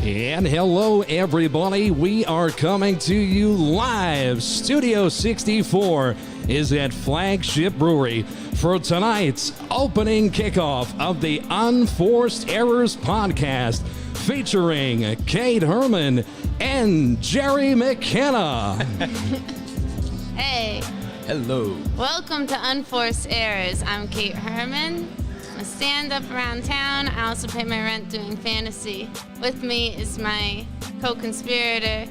And hello, everybody. We are coming to you live. Studio 64 is at FlagShip Brewery for tonight's opening kickoff of the Unforced Errors podcast featuring Kate Herman and Jerry McKenna. Hey. Hello. Welcome to Unforced Errors. I'm Kate Herman. I stand up around town. I also pay my rent doing fantasy. With me is my co-conspirator,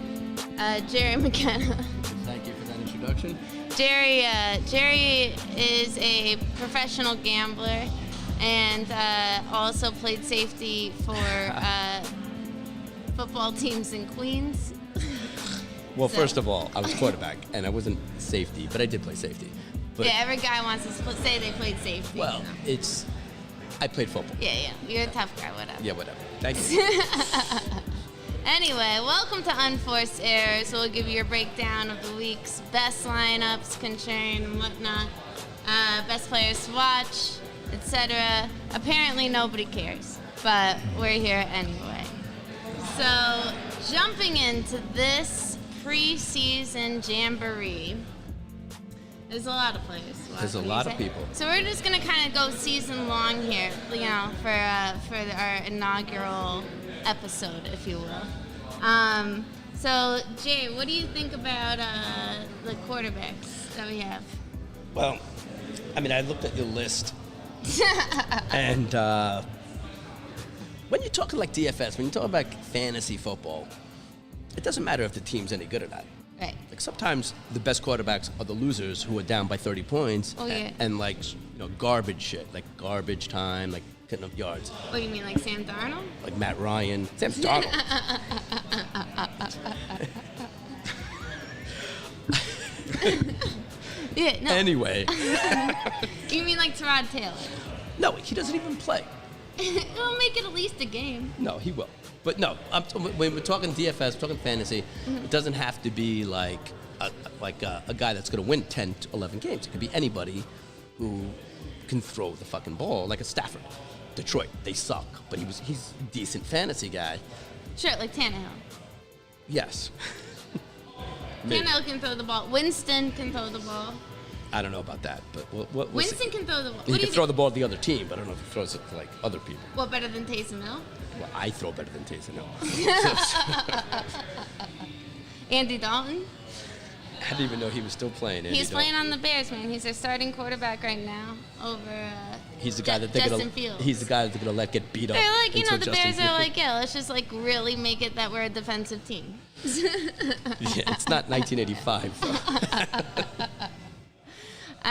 Jerry McKenna. Thank you for that introduction. Jerry is a professional gambler and also played safety for football teams in Queens. Well, first of all, I was quarterback, and I wasn't safety, but I did play safety. But, yeah, every guy wants to say they played safety. Well, you know? I played football. Yeah. You're a tough guy, whatever. Yeah, whatever. Thank you. Anyway, welcome to Unforced Errors. We'll give you a breakdown of the week's best lineups, concern, and whatnot, best players to watch, etc. Apparently nobody cares, but we're here anyway. So, jumping into this preseason jamboree, there's a lot of players to watch. There's a lot of people. So we're just gonna kind of go season long here, you know, for our inaugural episode, if you will. So Jay, what do you think about the quarterbacks that we have? Well, I mean, I looked at your list, and when you're talking like DFS, when you talk about fantasy football, it doesn't matter if the team's any good or not. Right. Like sometimes the best quarterbacks are the losers who are down by 30 points and like, you know, garbage shit, like garbage time, like getting up yards. What do you mean, like Sam Darnold? Like Matt Ryan, Sam Darnold. Yeah, no. Anyway. You mean like Tyrod Taylor? No, he doesn't even play. He'll make it at least a game. No, he will. But no, when we're talking DFS, we're talking fantasy, it doesn't have to be like a guy that's going to win 10 to 11 games. It could be anybody who can throw the fucking ball, like a Stafford. Detroit, they suck, but he's a decent fantasy guy. Sure, like Tannehill. Yes. Tannehill can throw the ball. Winston can throw the ball. I don't know about that, but we'll Winston see. can throw the ball. He can throw the ball to the other team, but I don't know if he throws it to like other people. What, better than Taysom Hill? Well, I throw better than Taysom Hill. Andy Dalton? I didn't even know he was still playing. He's playing on the Bears, man. He's their starting quarterback right now over he's the guy that they're Justin gonna. Fields. He's the guy that they're gonna let get beat up. They're like, you know, the Justin Bears are Fields. like, yeah, let's just like really make it that we're a defensive team. Yeah, it's not 1985. So.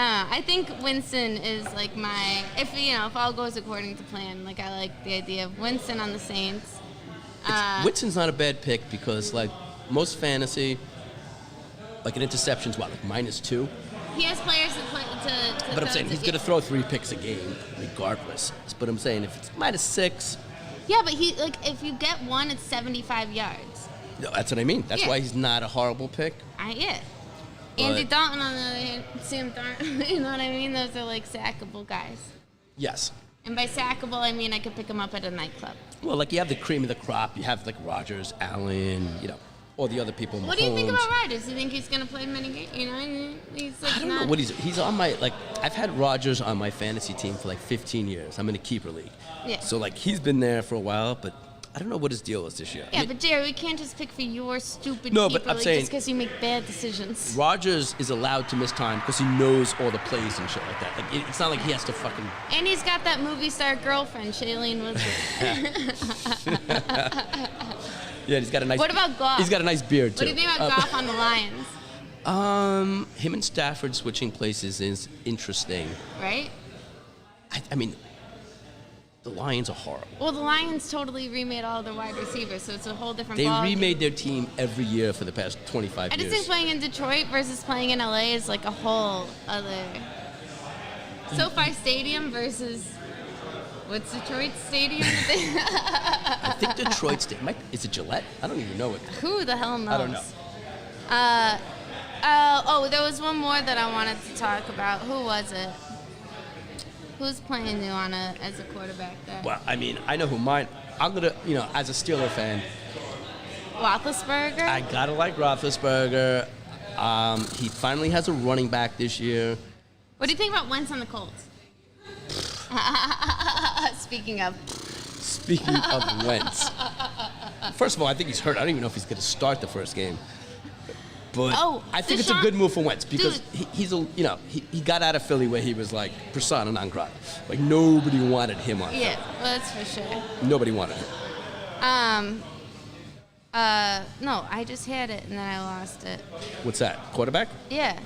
I think Winston is like if all goes according to plan, like I like the idea of Winston on the Saints. Winston's not a bad pick because like most fantasy, like an interception's what, like -2? He has players to play to But I'm saying he's gonna throw 3 picks a game regardless. But I'm saying if it's -6. Yeah, but if you get one, it's 75 yards. No, that's what I mean. That's Yeah. why he's not a horrible pick. Yeah. Andy Dalton on the other hand, Sam Darnold, you know what I mean? Those are like sackable guys. Yes. And by sackable, I mean I could pick him up at a nightclub. Well, like you have the cream of the crop. You have like Rodgers, Allen, you know, all the other people. What do you think about Rodgers? Do you think he's going to play many games? You know, he's like I don't know what he's on my, like, I've had Rodgers on my fantasy team for like 15 years. I'm in a keeper league. Yeah. So like he's been there for a while, but I don't know what his deal is this year. Yeah, but Jerry, we can't just pick for your stupid No, keeper but I'm league saying- just because you make bad decisions. Rodgers is allowed to miss time because he knows all the plays and shit like that. Like it's not like he has to fucking. And he's got that movie star girlfriend, Shailene Woodley. Yeah, he's got a nice. What about Goff? He's got a nice beard too. What do you think about Goff on the Lions? Him and Stafford switching places is interesting. Right? I mean, the Lions are horrible. Well, the Lions totally remade all their wide receivers, so it's a whole different They ball game. remade their team every year for the past 25 I years. just think playing in Detroit versus playing in LA is like a whole other. SoFi Stadium versus what's Detroit Stadium? I think Detroit Stadium. Is it Gillette? I don't even know it. Who the hell knows? I don't know. There was one more that I wanted to talk about. Who was it? Who's playing you as a quarterback there? Well, I mean, I know who mine. I'm gonna, as a Steeler fan, Roethlisberger? I gotta like Roethlisberger. He finally has a running back this year. What do you think about Wentz on the Colts? Speaking of Wentz. First of all, I think he's hurt. I don't even know if he's gonna start the first game. But I think it's a good move for Wentz because he got out of Philly where he was like persona non grata. Like nobody wanted him on. Yeah, well, that's for sure. Nobody wanted him. No, I just had it and then I lost it. What's that? Quarterback? Yeah.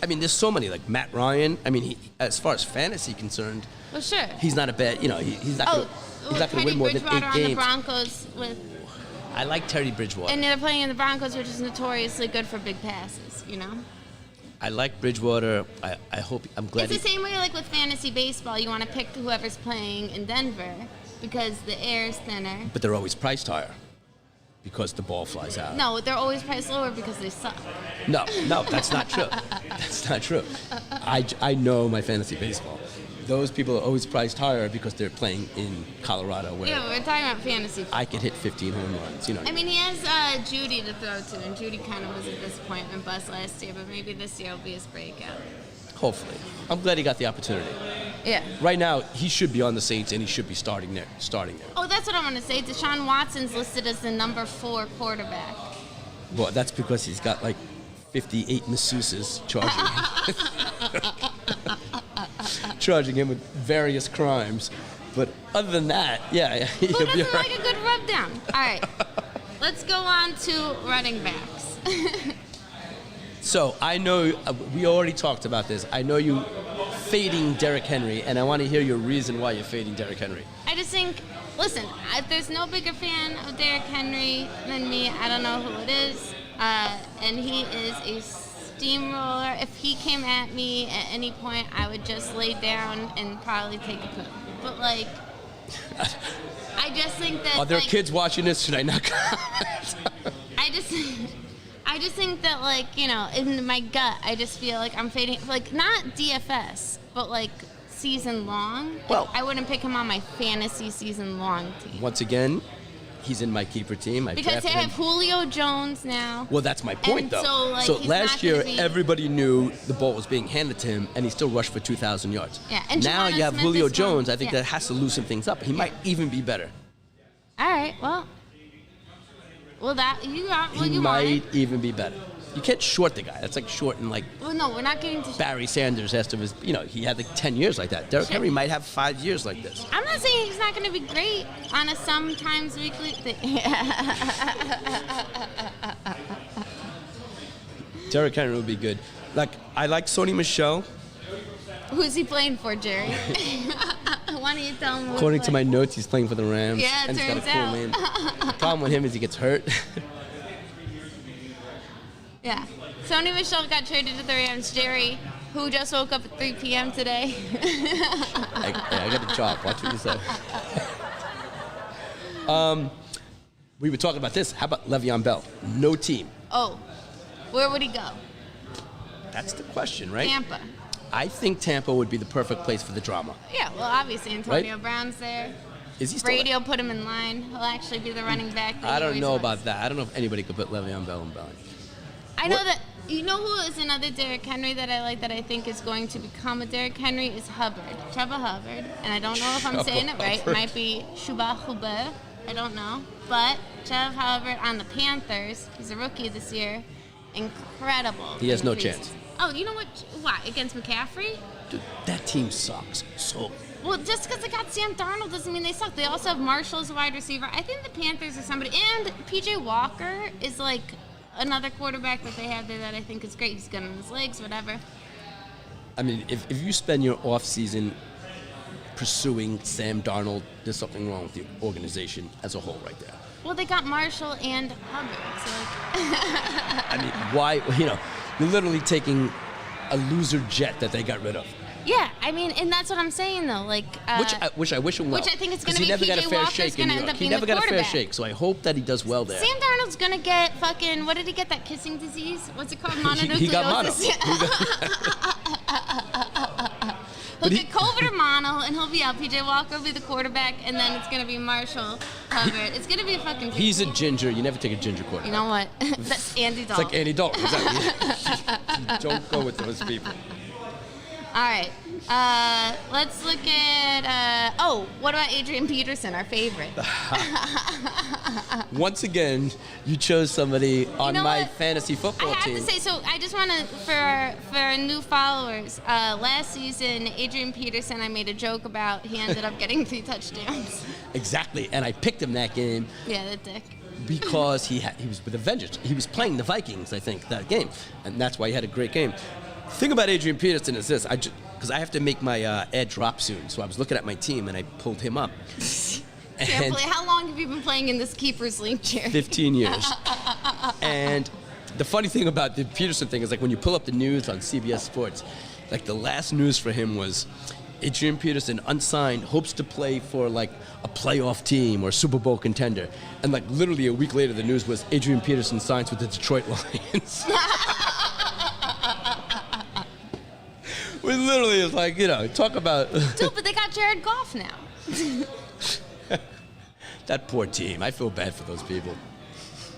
I mean, there's so many like Matt Ryan. I mean, as far as fantasy concerned, well, sure. he's not a bad. He's not going to win more than 8 games. On the Broncos with. I like Teddy Bridgewater. And they're playing in the Broncos, which is notoriously good for big passes, I like Bridgewater. I'm glad. It's the same way like with fantasy baseball. You want to pick whoever's playing in Denver because the air is thinner. But they're always priced higher because the ball flies out. No, they're always priced lower because they suck. No, that's not true. That's not true. I know my fantasy baseball. Those people are always priced higher because they're playing in Colorado where we're talking about fantasy. I could hit 15 home runs, I mean, he has Judy to throw to, and Judy kind of was a disappointment bust last year, but maybe this year will be his breakout. Hopefully. I'm glad he got the opportunity. Yeah. Right now, he should be on the Saints, and he should be starting there. Oh, that's what I want to say. Deshaun Watson's listed as the number 4 quarterback. Well, that's because he's got like 58 masseuses charging him with various crimes. But other than that, yeah. Who doesn't like a good rub down? All right. Let's go on to running backs. So I know we already talked about this. I know you fading Derrick Henry, and I want to hear your reason why you're fading Derrick Henry. I just think, listen, there's no bigger fan of Derrick Henry than me. I don't know who it is. And he is a steamroller. If he came at me at any point, I would just lay down and probably take a poop. But, like, I just think that... Are there kids watching this? Should I not comment? I just think that, like, in my gut, I just feel like I'm fading, like, not DFS, but, like, season long. Well, I wouldn't pick him on my fantasy season long team. Once again, he's in my keeper team. Because they have Julio Jones now. Well, that's my point, though. So last year, everybody knew the ball was being handed to him, and he still rushed for 2,000 yards. Yeah, and now you have Smith Julio Jones. I think that has to loosen things up. He might even be better. All right, well, he might even be better. You can't short the guy. That's like shorting like. Well, no, we're not getting to Barry Sanders after his. He had like 10 years like that. Derrick Henry might have 5 years like this. I'm not saying he's not going to be great on a sometimes weekly thing. Derrick Henry would be good. Like I like Sony Michel. Who's he playing for, Jerry? Why don't you tell him? According to my notes, he's playing for the Rams. Yeah, it and turns he's got a cool name. The problem with him is he gets hurt. Yeah. Sony Michel got traded to the Rams. Jerry, who just woke up at 3 p.m. today. I got a job. Watch what you say. We were talking about this. How about Le'Veon Bell? No team. Oh, where would he go? That's the question, right? Tampa. I think Tampa would be the perfect place for the drama. Yeah, well, obviously Antonio Brown's there. Is he still Brady will put him in line. He'll actually be the running back. I don't know about that. I don't know if anybody could put Le'Veon Bell in line. I know that, who is another Derrick Henry that I like that I think is going to become a Derrick Henry is Hubbard, Chuba Hubbard. And I don't know if I'm saying it right. It might be Chuba Hubbard. I don't know. But Chuba Hubbard on the Panthers, he's a rookie this year. Incredible. He has no chance. Oh, you know what? Why? Against McCaffrey? Dude, that team sucks. So. Well, just because they got Sam Darnold doesn't mean they suck. They also have Marshall as a wide receiver. I think the Panthers are somebody. And P.J. Walker is like another quarterback that they have there that I think is great. He's good on his legs, whatever. I mean, if you spend your offseason pursuing Sam Darnold, there's something wrong with the organization as a whole right there. Well, they got Marshall and Hubbard. So I mean, why, you're literally taking a loser jet that they got rid of. Yeah, I mean, and that's what I'm saying, though. Like, which I wish him well. Which I think it's going to be He never got a fair Walker's shake in New York. He never got a fair shake, so I hope that he does well there. Sam Darnold's going to get fucking, what did he get, that kissing disease? What's it called? Mononucleosis? He got mono. We'll get Colbert or Mono, and he'll be out. PJ Walker will be the quarterback, and then it's going to be Marshall Hubbard. It's going to be a fucking... He's a ginger. You never take a ginger quarterback. You know what? That's Andy Dalton. It's like Andy Dalton. Exactly. You don't go with those people. All right. Let's look at... what about Adrian Peterson, our favorite? Once again, you chose somebody on my what? fantasy football team. I have to say, so I just want to, for our new followers, last season, Adrian Peterson, I made a joke about, he ended up getting 3 touchdowns. Exactly, and I picked him that game. Yeah, that dick. Because he was with a vengeance. He was playing the Vikings, I think, that game, and that's why he had a great game. The thing about Adrian Peterson is this, because I have to make my ad drop soon, so I was looking at my team and I pulled him up. And how long have you been playing in this keeper's league, Jerry? 15 years. And the funny thing about the Peterson thing is, like, when you pull up the news on CBS Sports, like, the last news for him was Adrian Peterson, unsigned, hopes to play for, like, a playoff team or Super Bowl contender. And, like, literally a week later, the news was Adrian Peterson signs with the Detroit Lions. We literally is like, talk about... Dude, but they got Jared Goff now. That poor team. I feel bad for those people.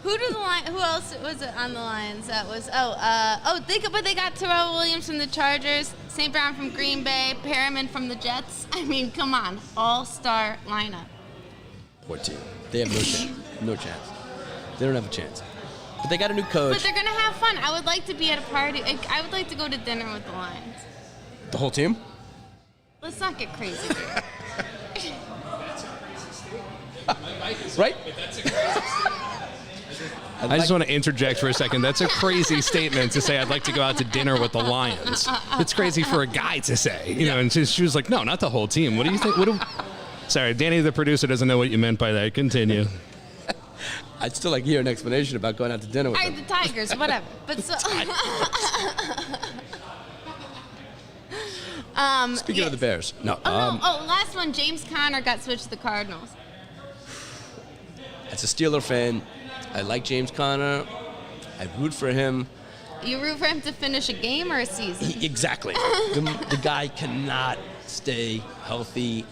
Who else was it on the Lions? That was they got Terrell Williams from the Chargers, St. Brown from Green Bay, Perriman from the Jets. I mean, come on, all-star lineup. Poor team. They have no chance. No chance. They don't have a chance. But they got a new coach. But they're gonna have fun. I would like to be at a party. I would like to go to dinner with the Lions. The whole team? Let's not get crazy here. Right? I just want to interject for a second. That's a crazy statement to say I'd like to go out to dinner with the Lions. It's crazy for a guy to say, and she was like, no, not the whole team. What do you think? Sorry, Danny, the producer, doesn't know what you meant by that. Continue. I'd still like to hear an explanation about going out to dinner with them. All right, the Tigers, whatever. But so... Speaking of the Bears. No. Last one, James Conner got switched to the Cardinals. As a Steeler fan, I like James Conner. I root for him. You root for him to finish a game or a season? Exactly. The guy cannot stay healthy.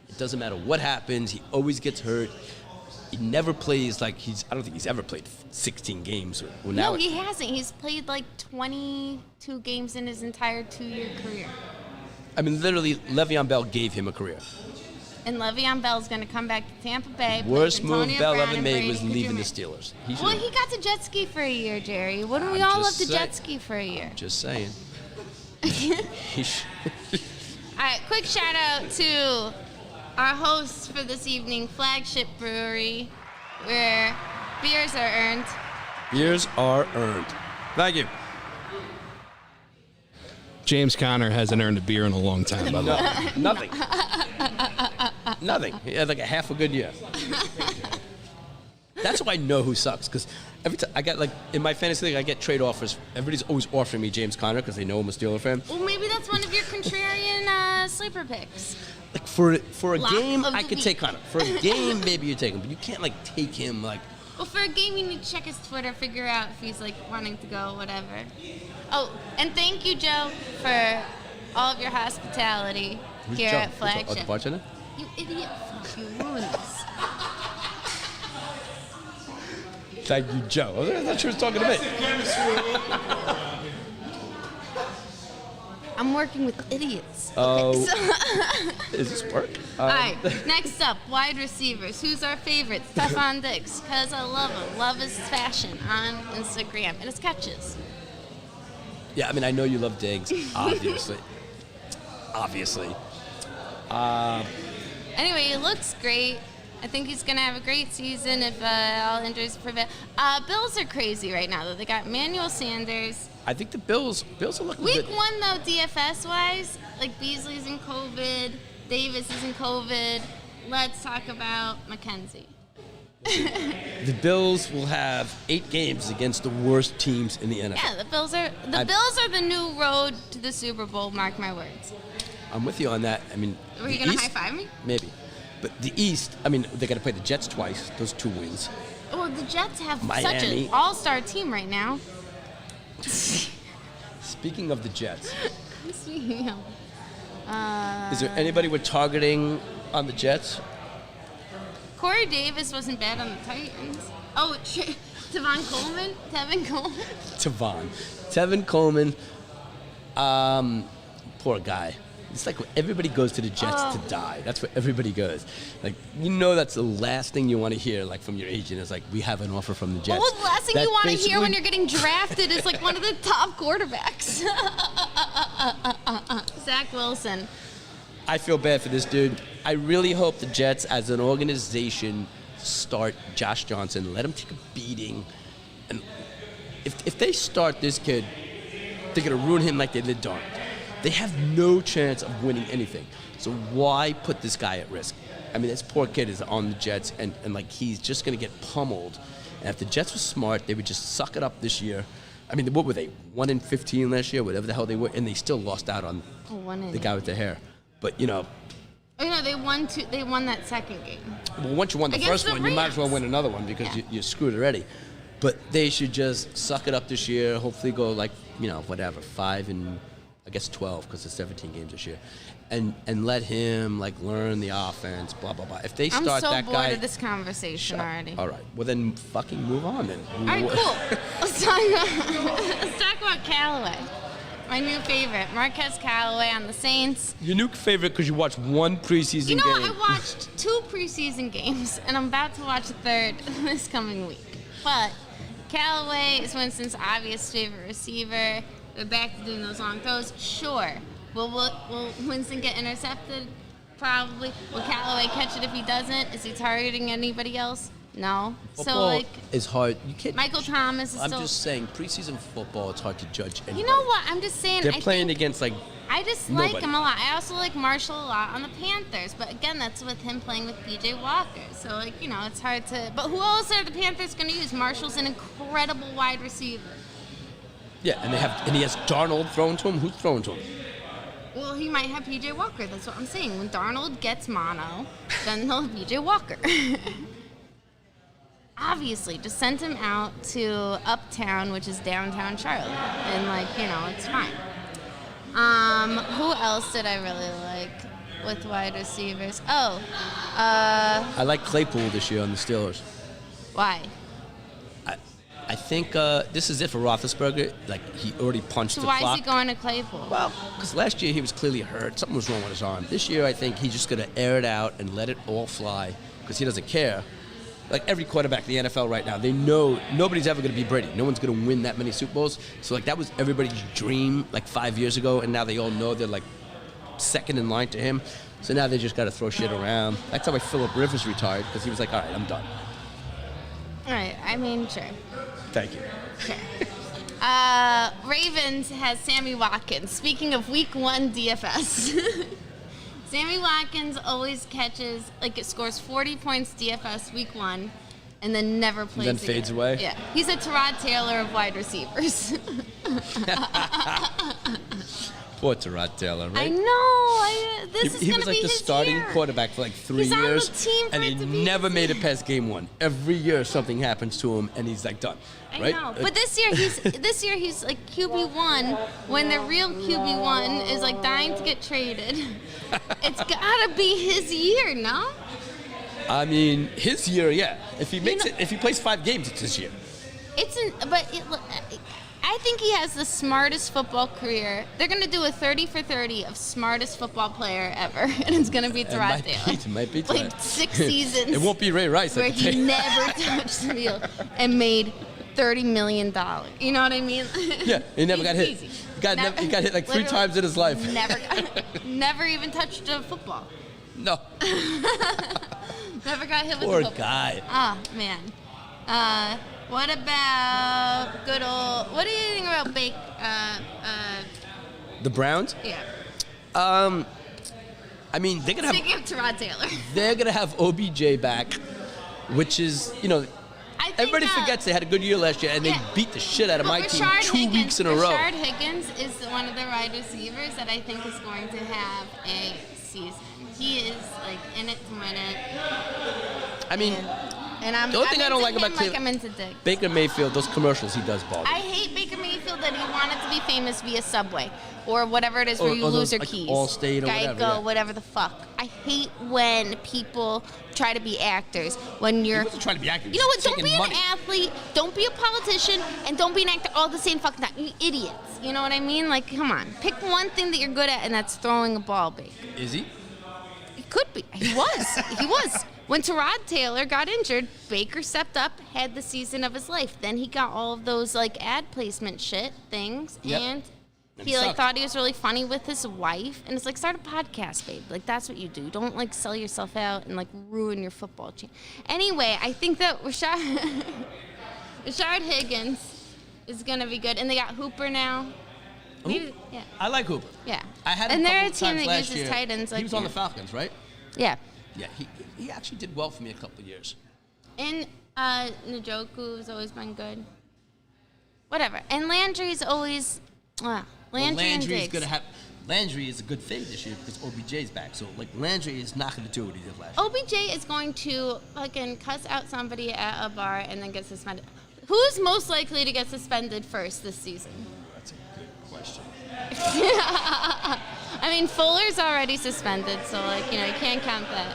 It doesn't matter what happens. He always gets hurt. He never plays I don't think he's ever played 16 games. No, he hasn't. He's played like 22 games in his entire 2-year career. I mean, literally, Le'Veon Bell gave him a career. And Le'Veon Bell's going to come back to Tampa Bay. Worst move Bell Brown ever and made Brady was leaving the Jr. Steelers. He got to jet ski for a year, Jerry. Wouldn't we I'm all love just to saying. jet ski for a year? Just saying. All right, quick shout out to our hosts for this evening, FlagShip Brewery, where beers are earned. Beers are earned. Thank you. James Conner hasn't earned a beer in a long time, by the way. Nothing. Nothing. He had like a half a good year. That's how I know who sucks, because every time I got, in my fantasy league, I get trade offers. Everybody's always offering me James Conner because they know I'm a Steeler fan. Well, maybe that's one of your contrarian sleeper picks. Like for a Lock game, of the I could week. take Conner. For a game, maybe you take him, but you can't take him Well, for a game, you need to check his Twitter, figure out if he's wanting to go, whatever. Oh, and thank you, Joe, for all of your hospitality here at FlagShip. The bartender? You idiot! Fuck, you ruined this. Thank you, Joe. I thought she was talking to me. I'm working with idiots. Oh. Okay, Does this work? all right, next up, wide receivers. Who's our favorite? Stephon Diggs, because I love him. Love his fashion on Instagram and his catches. Yeah, I mean, I know you love Diggs, obviously. Obviously. Anyway, he looks great. I think he's going to have a great season if all injuries prevent. Bills are crazy right now, though. They got Emmanuel Sanders. I think the Bills are looking Week good. 1, though, DFS-wise, Beasley's in COVID, Davis is in COVID. Let's talk about McKenzie. The Bills will have 8 games against the worst teams in the NFL. Yeah, the Bills are the new road to the Super Bowl, mark my words. I'm with you on that. I mean, Were you going to high-five me? Maybe. But the East, I mean, they got to play the Jets twice, those 2 wins. Well, the Jets have such Miami. an all-star team right now. Speaking of the Jets, Is there anybody we're targeting on the Jets? Corey Davis wasn't bad on the Titans. Oh, Tevin Coleman? Tevin Coleman. Poor guy. It's like everybody goes to the Jets to die. That's where everybody goes. Like, you know, that's the last thing you want to hear, like, from your agent. Is like, we have an offer from the Jets. Well, the last thing you want to hear when you're getting drafted is like one of the top quarterbacks. Zach Wilson. I feel bad for this dude. I really hope the Jets, as an organization, start Josh Johnson. Let him take a beating. And if they start this kid, they're going to ruin him like they did Darnold. They have no chance of winning anything. So why put this guy at risk? I mean, this poor kid is on the Jets, and like, he's just going to get pummeled. And if the Jets were smart, they would just suck it up this year. I mean, what were they, 1-15 last year, whatever the hell they were, and they still lost out on the guy with the hair. But, you know. Oh, no, they won that second game. Well, once you won the first one, you might as well win another one because you're screwed already. But they should just suck it up this year, hopefully go, like, you know, whatever, 5 and, I guess, 12 because it's 17 games this year. And let him, like, learn the offense, blah, blah, blah. If they start that guy... I'm so bored of this conversation already. All right. Well, then fucking move on then. All right, cool. Let's talk about Callaway. My new favorite, Marquez Callaway on the Saints. Your new favorite because you watched one preseason game. You know, I watched 2 preseason games, and I'm about to watch a third this coming week. But Callaway is Winston's obvious favorite receiver. They're back to doing those long throws. Sure. Will Winston get intercepted? Probably. Will Callaway catch it if he doesn't? Is he targeting anybody else? No. Football like, is hard. You can't. Michael Thomas is I'm still... just saying, preseason football, it's hard to judge anybody. You know what? I'm just saying... They're playing against, like, I just nobody. like him a lot. I also like Marshall a lot on the Panthers. But again, that's with him playing with P.J. Walker. So, like, you know, it's hard to... But who else are the Panthers going to use? Marshall's an incredible wide receiver. Yeah, and he has Darnold throwing to him. Who's throwing to him? Well, he might have P.J. Walker. That's what I'm saying. When Darnold gets mono, then he'll have P.J. Walker. Obviously, just send him out to Uptown, which is downtown Charlotte. And, like, you know, it's fine. Who else did I really like with wide receivers? I like Claypool this year on the Steelers. Why? I think this is it for Roethlisberger. Like, he already punched the clock. So why is he going to Claypool? Well, because last year he was clearly hurt. Something was wrong with his arm. This year, I think he's just going to air it out and let it all fly because he doesn't care. Like, every quarterback in the NFL right now, they know nobody's ever going to be Brady. No one's going to win that many Super Bowls. So, like, that was everybody's dream, like, 5 years ago, and now they all know they're, like, second in line to him. So now they just got to throw shit around. That's how Phillip Rivers retired, because he was like, all right, I'm done. All right, I mean, sure. Thank you. Sure. Ravens has Sammy Watkins. Speaking of Week 1 DFS, Sammy Watkins always catches, like, it scores 40 points DFS Week 1, and then never plays and then fades away? Yeah. He's a Tyrod Taylor of wide receivers. Poor Tyrod Taylor, right? I know. This is he going was to like be the his starting year. quarterback for like 3 He's on the years, team for and it he to be never his made it year. past game 1. Every year something happens to him, and he's like done. I Right? know, but this year he's like QB1 when the real QB1 is like dying to get traded. It's gotta be his year, no? I mean, his year, yeah. If he makes if he plays 5 games, it's his year. I think he has the smartest football career. They're gonna do a 30 for 30 of smartest football player ever, and it's gonna be Tyrod Taylor. It might be like 6 seasons. It won't be Ray Rice. Where he never touched the field and made $30 million. You know what I mean? Yeah, he never got hit. Easy. He got hit like 3 times in his life. Never even touched a football. No. Never got hit with a Poor football. guy. Oh, man. What about good old... What do you think about The Browns? Yeah. I mean, they're gonna have. Speaking of Tyrod Taylor. They're gonna have OBJ back, which is, you know, everybody forgets they had a good year last year and they beat the shit out of my team 2 weeks in a row. Rashard Higgins is one of the wide receivers that I think is going to have a season. He is like in it to win it. I mean, and I'm the only thing I don't like about Cleveland, I'm into Dick. Baker Mayfield, those commercials he does bother. I hate Baker Mayfield that he wanted to be famous via Subway. or whatever it is where you or lose those, your like, keys. Allstate or Geico, whatever, yeah. whatever the fuck. I hate when people try to be actors when you're. He wasn't trying to be acting. You know what? Don't Taking be money. an athlete. Don't be a politician, and don't be an actor all at the same fucking time. You idiots. You know what I mean? Like, come on. Pick one thing that you're good at, and that's throwing a ball, Baker. Is he? He could be. He was. He was. When Tyrod Taylor got injured, Baker stepped up, had the season of his life. Then he got all of those like ad placement shit things, Yep. and And he like sucked. thought he was really funny with his wife. And it's like, start a podcast, babe. Like that's what you do. Don't like sell yourself out and like ruin your football team. Anyway, I think that Rashard Higgins is gonna be good, and they got Hooper now. Maybe, yeah. I like Hooper. Yeah. I had him And a they're a couple team times that last uses year. tight ends, like, he was on yeah. the Falcons, right? Yeah. Yeah, he actually did well for me a couple of years. And Njoku's always been good. Whatever. And Landry's always. Landry and Landry's Diggs. gonna have. Landry is a good fade this year because OBJ's back. So like Landry is not gonna do what he did last year. OBJ is going to fucking cuss out somebody at a bar and then get suspended. Who's most likely to get suspended first this season? That's a good question. I mean, Fuller's already suspended, so like you can't count that.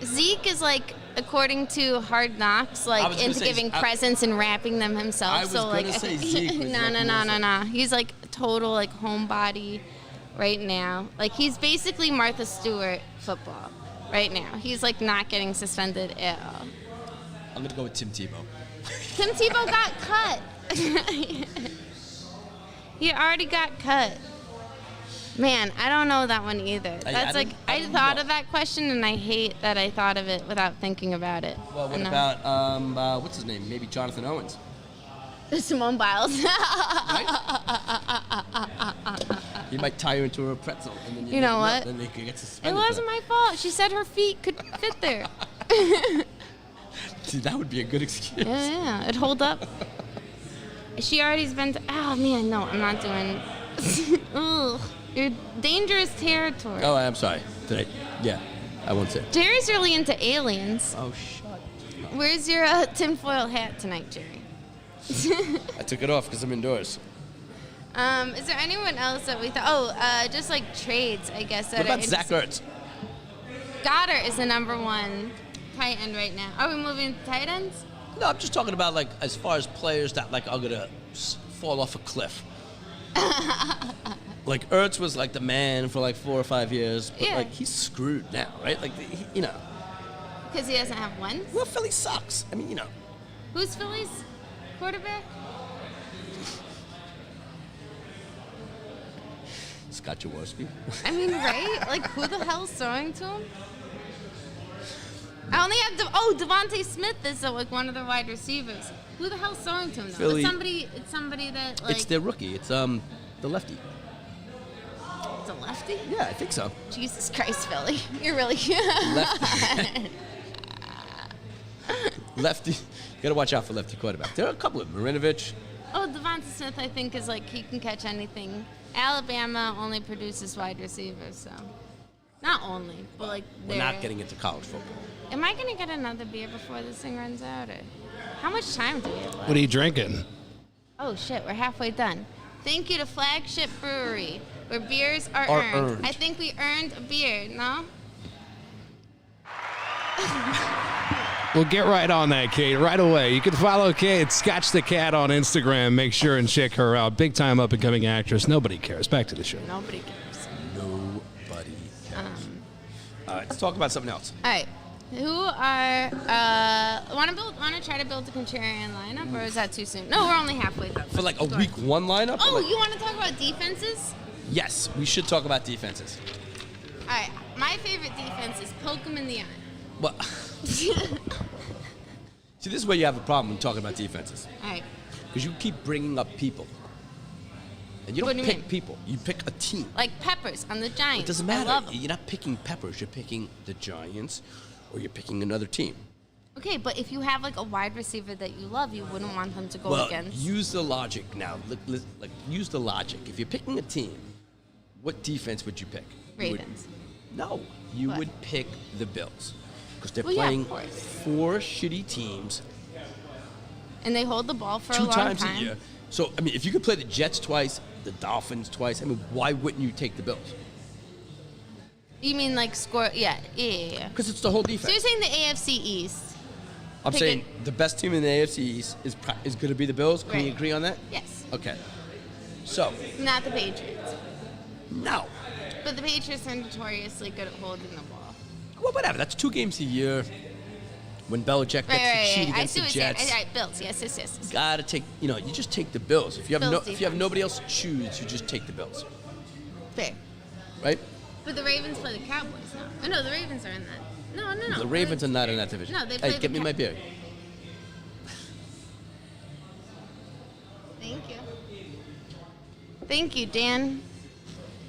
Zeke is like, according to Hard Knocks, I like was gonna into say- giving presents and wrapping them himself. I was so like, gonna say Zeke was like no. He's like a total like homebody right now. Like he's basically Martha Stewart football right now. He's like not getting suspended at all. I'm gonna go with Tim Tebow. Tim Tebow got cut. He already got cut. Man, I don't know that one either. That's I thought of that question, and I hate that I thought of it without thinking about it. Well, what And, about what's his name? Maybe Jonathan Owens. Simone Biles? Right? He might tie her into a pretzel, and then You know never what? Then they could get It suspended. for wasn't my fault. She said her feet could fit there. that. See, that would be a good excuse. Yeah, it'd hold up. She already's been to, oh man, no, I'm not doing, ugh, you're dangerous territory. Oh, I'm sorry. Did I? Yeah, I won't say. Jerry's really into aliens. Oh, shut up. Where's your tinfoil hat tonight, Jerry? I took it off because I'm indoors. Is there anyone else that we thought, just like trades, I guess. That What about are Zach Ertz? Goddard is the number one tight end right now. Are we moving to tight ends? No, I'm just talking about like as far as players that like are gonna fall off a cliff. Like Ertz was like the man for like 4 or 5 years, but Yeah. like he's screwed now, right? Like Because he doesn't have one. well, Philly sucks. I mean, Who's Philly's quarterback? Scott Jaworski. I mean, right? Like, who the hell's throwing to him? I only have Devontae Smith is like one of their wide receivers. Who the hell's throwing to him though? Philly. It's somebody that like It's their rookie. It's the lefty. it's a lefty. Yeah, I think so. Jesus Christ, Philly, you're really Lefty. Lefty. You gotta watch out for lefty quarterback. There are a couple of Marinovich. Oh, Devontae Smith, I think is like he can catch anything. Alabama only produces wide receivers, so not only, but like We're not getting into college football. Am I gonna get another beer before this thing runs out, or how much time do we have left? What are you drinking? Oh shit, we're halfway done. Thank you to FlagShip Brewery, where beers are Are earned. earned. I think we earned a beer, no? Well, get right on that, Kate, right away. You can follow Kate, Scotch the Cat on Instagram. Make sure and check her out. Big time up and coming actress. Nobody cares. Back to the show. Nobody cares. Nobody cares. All right, let's talk about something else. All right. Who are want to try to build a contrarian lineup, or is that too soon? No, we're only halfway done. For like a Go week ahead. one lineup? Oh, or like- you want to talk about defenses? Yes, we should talk about defenses. All right. My favorite defense is poke 'em in the eye. Well, see, this is where you have a problem when talking about defenses. All right. Because you keep bringing up people. And you What don't do you pick mean? people. You pick a team. Like Peppers on the Giants. It doesn't I matter. love 'em. You're not picking Peppers. You're picking the Giants or you're picking another team. Okay, but if you have like a wide receiver that you love, you wouldn't want them to go Well, against. use the logic now. Like, use the logic. If you're picking a team, what defense would you pick? You would- Ravens. No, you What? would pick the Bills. Because they're Well, yeah, of playing course. 4 shitty teams And they hold the ball for a 2 long times time. a year. So, I mean, if you could play the Jets twice the Dolphins twice. I mean, why wouldn't you take the Bills? You mean like score? Yeah. Because it's the whole defense. So you're saying the AFC East? I'm Pick saying the best team in the AFC East is going to be the Bills. Can we Right. agree on that? Yes. Okay. So. Not the Patriots. No. But the Patriots are notoriously good at holding the ball. Well, whatever. That's 2 games a year. When Belichick gets to cheat I against see the what you're Jets. saying. All right, Bills. Yes. Gotta take. You just take the Bills. If you have Bills if you have defense. nobody else to choose, you just take the Bills. Fair. Right? But the Ravens play the Cowboys now. Oh, no, the Ravens are in that. No. The Ravens are not in that division. No, they play Hey, get me my beer. Thank you. Thank you, Dan,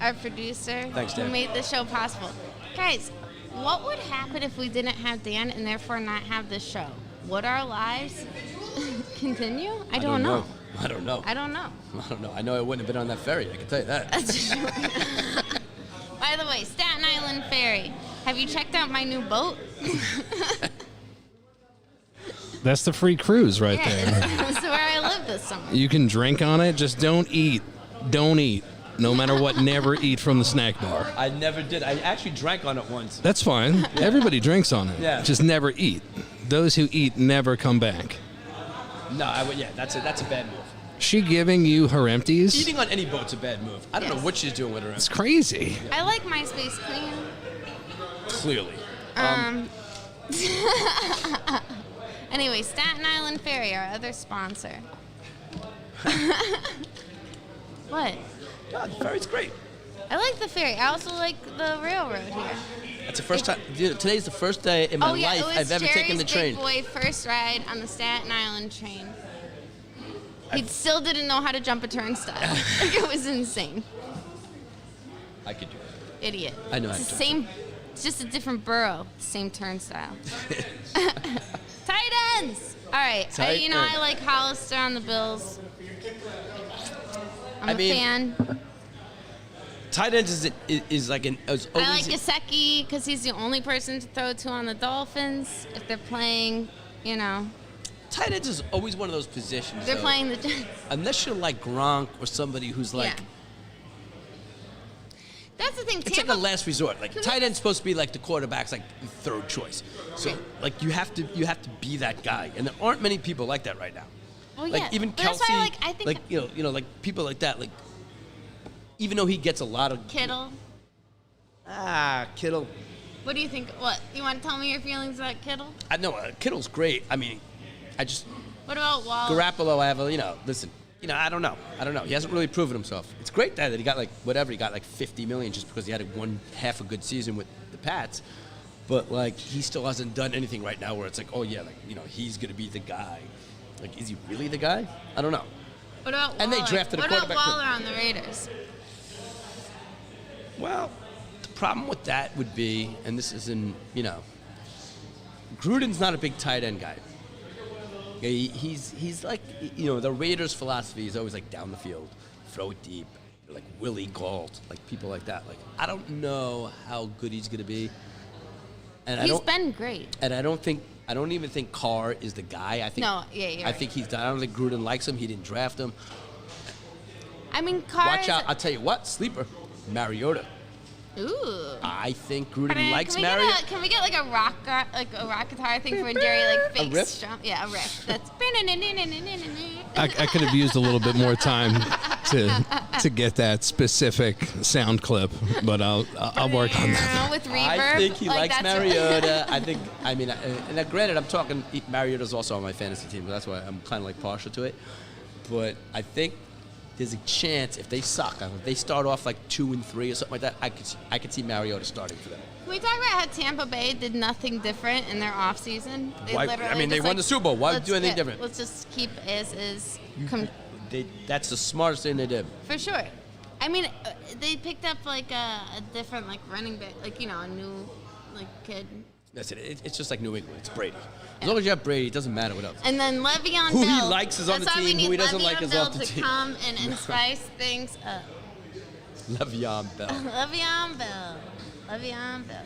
our producer, Thanks, Dan. who made this show possible. Guys, what would happen if we didn't have Dan and therefore not have this show? Would our lives continue? I don't know. I don't know. I don't know. I don't know. I know I wouldn't have been on that ferry. I can tell you that. That's true. By the way, Staten Island Ferry. Have you checked out my new boat? That's the free cruise right there. That's where I live this summer. You can drink on it, just don't eat. Don't eat. No matter what, never eat from the snack bar. I never did. I actually drank on it once. That's fine. Everybody drinks on it. Yeah. Just never eat. Those who eat never come back. No, that's a bad move. She giving you her empties? Eating on any boat's a bad move. I don't know what she's doing with her. It's crazy. I like my space clean. Clearly. Anyway, Staten Island Ferry, our other sponsor. What? God, the ferry's great. I like the ferry. I also like the railroad here. That's the first time. Today's the first day in my life it was I've ever taken the train. Jerry's big boy first ride on the Staten Island train. He still didn't know how to jump a turnstile. It was insane. I could do it. Idiot. I know It's how the to same. It's just a different borough. Same turnstile. Tight ends. All right. Tight I end. like Hollister on the Bills. I'm a fan. Tight ends is like is I always. like Gesicki because he's the only person to throw to on the Dolphins if they're playing. Tight ends is always one of those positions. They're though, playing the Jets. Unless you're like Gronk or somebody who's like. Yeah. That's the thing. It's like a last resort. Like tight end's supposed to be like the quarterback's like third choice. So like you have to be that guy, and there aren't many people like that right now. Well, Like yeah. even But that's Kelsey, why, I think like people like that. Like even though he gets a lot of Kittle. Kittle. What do you think? What you want to tell me your feelings about Kittle? I know Kittle's great. I mean, What about Wallace? Garoppolo. I have listen. I don't know. He hasn't really proven himself. It's great that he got he got like $50 million just because he had half a good season with the Pats. But like he still hasn't done anything right now where it's like, oh yeah, he's gonna be the guy. Like, is he really the guy? I don't know. What about Waller? And they drafted a What about quarterback. Waller on the Raiders? Well, the problem with that would be, and this is Gruden's not a big tight end guy. He's like, the Raiders' philosophy is always like down the field, throw it deep, like Willie Gault, like people like that. Like, I don't know how good he's going to be. And He's been great. And I don't even think Carr is the guy. I think. No, yeah, you're I think he's. I don't think Gruden likes him. He didn't draft him. I mean, Carr Watch is out! I'll tell you what, sleeper, Mariota. Ooh. I think Gruden likes can Mariota. Can we get like a rock guitar thing for when Jerry like fakes riff? drum? Yeah, a riff. That's. I could have used a little bit more time to get that specific sound clip, but I'll work on that. With reverb. I think he likes that's Mariota. And granted, I'm talking Mariota's also on my fantasy team, but that's why I'm kind of like partial to it. But I think there's a chance if they suck, if they start off like 2-3 or something like that, I could see Mariota starting for them. Can we talk about how Tampa Bay did nothing different in their offseason? They won the Super Bowl. Why would they do anything different? Let's just keep as is. That's the smartest thing they did. For sure. I mean, they picked up like a different like running back, like a new kid. That's it. It's just like New England. It's Brady. As long as you have Brady, it doesn't matter what else. And then Le'Veon Who Bell. he likes is on the team, who he doesn't like is off the team. to come and spice things up. Le'Veon Bell. Le'Veon Bell.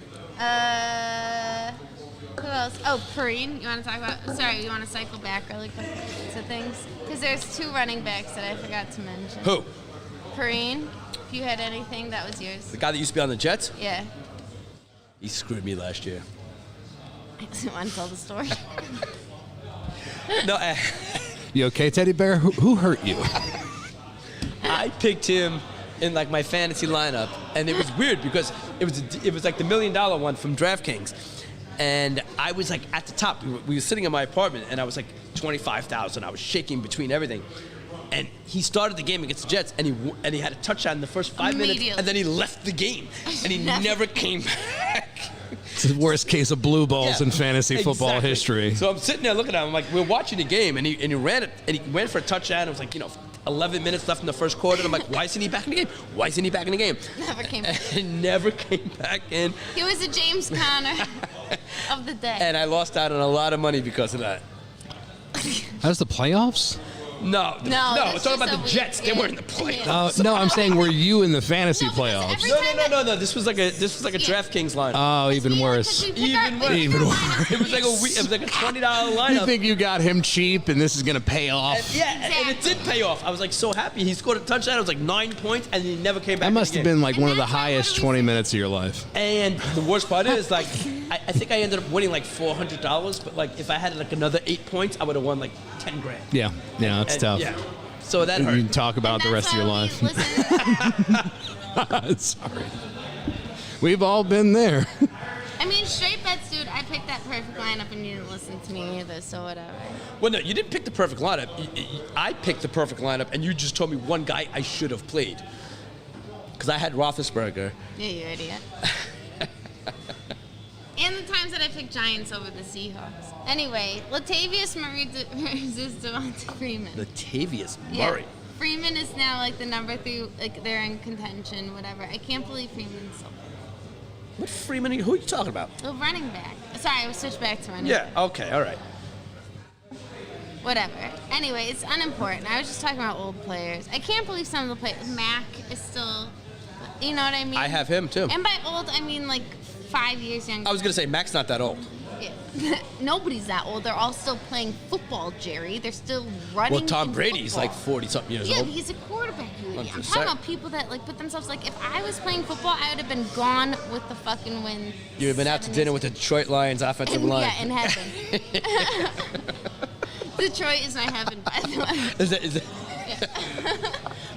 Who else? Oh, Perrine. You want to talk about? Sorry, you want to cycle back really quick to things? Because there's 2 running backs that I forgot to mention. Who? Perrine, if you had anything, that was yours. The guy that used to be on the Jets, Yeah. he screwed me last year. Want to tell the story? No, You okay, Teddy Bear? Who hurt you? I picked him in like my fantasy lineup, and it was weird because it was like the $1 million one from DraftKings, and I was like at the top. We were sitting in my apartment, and I was like 25,000. I was shaking between everything, and he started the game against the Jets, and he had a touchdown in the first 5 minutes, and then he left the game, and he never came back. It's the worst case of blue balls in fantasy football Exactly. history. So I'm sitting there looking at him. I'm like, we're watching the game, and he ran it, and he went for a touchdown. It was like 11 minutes left in the first quarter. And I'm like, why isn't he back in the game? Why isn't he back in the game? Never came back. He never came back in. He was a James Conner of the day. And I lost out on a lot of money because of that. How's the playoffs? No, we're that's talking just about the a Jets. weird- They were in the playoffs. No, I'm saying were you in the fantasy No, because playoffs? every- No. This was like a DraftKings line. Oh, even worse. Even worse. Even worse. It was like a $20 You lineup. think you got him cheap and this is going to pay off? And it did pay off. I was like so happy. He scored a touchdown. It was like 9 points, and he never came back. That must in have the game. been like And one of the that's why highest one of 20 minutes of your life. And the worst part is, like, I think I ended up winning like $400, but like if I had like another 8 points, I would have won like 10 grand. Yeah, it's And, tough. Yeah. So that You hurt. can talk about And the rest of your that's life. why we listen- Sorry. We've all been there. I mean, straight bets, dude. I picked that perfect lineup and you didn't listen to me either, so whatever. Well, no, you didn't pick the perfect lineup. I picked the perfect lineup, and you just told me one guy I should have played. Because I had Roethlisberger. Yeah, you idiot. And the times that I picked Giants over the Seahawks. Anyway, Latavius Murray versus Devonta Freeman. Latavius Yeah. Murray. Freeman is now like the number 3, like they're in contention, whatever. I can't believe Freeman's so What Freeman? Who are you talking about? the running back. Sorry, I was switched back to running Yeah. back. Okay. All right. Whatever. Anyway, it's unimportant. I was just talking about old players. I can't believe some of the players. Mac is still, you know what I mean? I have him too. And by old, I mean like 5 years younger. I was gonna say Mac's not that old. Yeah. Nobody's that old. They're all still playing football, Jerry. They're still running. Well, Tom in Brady's football. like 40-something years Yeah, old. he's a quarterback. I'm I'm talking just saying. about people that like put themselves like if I was playing football, I would have been gone with the fucking win. You've been out to 7 dinner years with the Detroit Lions offensive line. Yeah, in heaven. Detroit is my heaven, by the way. Is it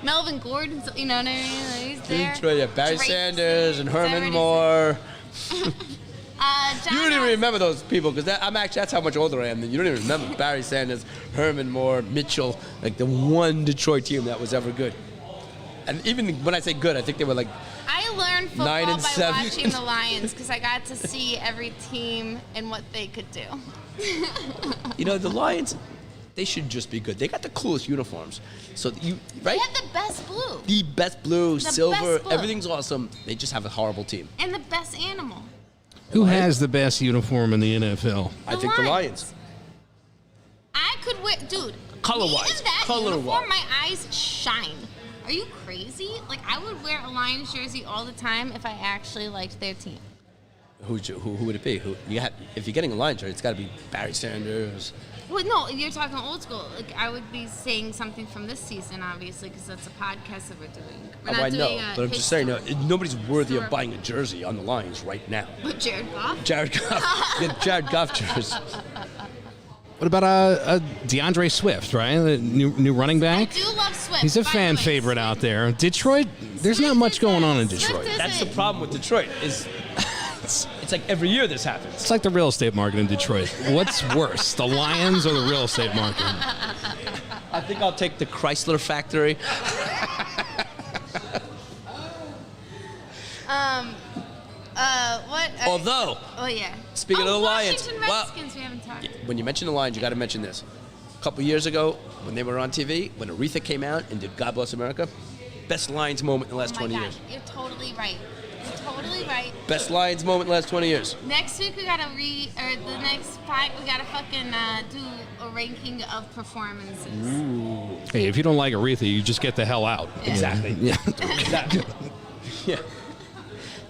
Melvin Gordon, you know what I mean? Like, he's there. Detroit? Yeah, Barry Drake, Sanders and Herman Sarah Moore. John You don't even Ross- remember those people because that's how much older I am. You don't even remember Barry Sanders, Herman Moore, Mitchell, like the one Detroit team that was ever good. And even when I say good, I think they were like I learned football 9 and by 7. watching the Lions because I got to see every team and what they could do. the Lions. They should just be good. They got the coolest uniforms. So They right? had the best blue The best blue, silver, best blue. everything's awesome. They just have a horrible team. and the best animal. Who has the best uniform in the NFL? I think the Lions. I could wear, dude. Color-wise, me in that color-wise. uniform, my eyes shine. Are you crazy? Like I would wear a Lions jersey all the time if I actually liked their team. Who would it be? If you're getting a Lions jersey, it's got to be Barry Sanders. Well, no, you're talking old school. Like I would be saying something from this season, obviously, because that's a podcast that we're doing. We're Oh, not I know, doing but I'm just saying, history. nobody's worthy of Historical. buying a jersey on the Lions right now. But Jared Goff. Jared Goff, get Jared Goff jersey. What about DeAndre Swift, right? The new running I back? do love Swift. He's a by the fan way. favorite out there. Detroit, there's not Swift much is going a- on in Swift Detroit. is That's the problem with Detroit is it's like every year this happens. It's like the real estate market in Detroit. What's worse, the Lions or the real estate market? I think I'll take the Chrysler factory. What? Although, Oh yeah. Speaking of the Lions, Washington well- Redskins, we haven't talked. when you mention the Lions, you got to mention this. A couple years ago, when they were on TV, when Aretha came out and did "God Bless America," best Lions moment in the last Oh my 20 God, years. you're totally right. You're totally right. Best Lions moment in the last 20 years. Next week we gotta the next 5 we gotta fucking do a ranking of performances. Hey, if you don't like Aretha, you just get the hell out. Exactly. Yeah. Exactly. Yeah.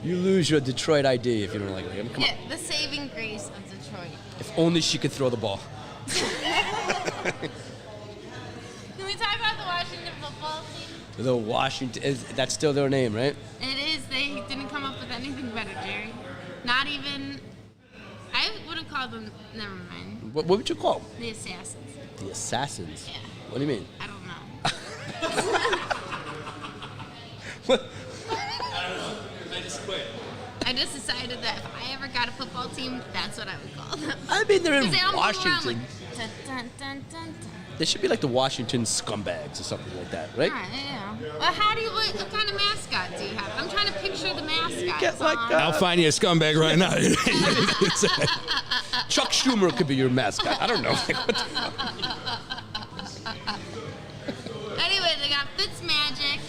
You lose your Detroit ID if you don't like them. Come on. Yeah, the saving grace of Detroit. If only she could throw the ball. Can we talk about the Washington football team? The Washington, that's still their name, right? It is. They didn't come up with anything better, Jerry. Not even. I would have called them. Never mind. What would you call them? The Assassins. The Assassins? Yeah. What do you mean? I don't know. What? I just quit. I just decided that if I ever got a football team, that's what I would call them. I mean, they're in 'Cause they don't move around Washington. like, dun, dun, dun, dun, dun. They should be like the Washington Scumbags or something like that, right? Yeah. Well, how do you? What kind of mascot do you have? I'm trying to picture the mascot. get like, I'll find you a scumbag right now. Chuck Schumer could be your mascot. I don't know. Like, what the fuck? Anyway, they got Fitzmagic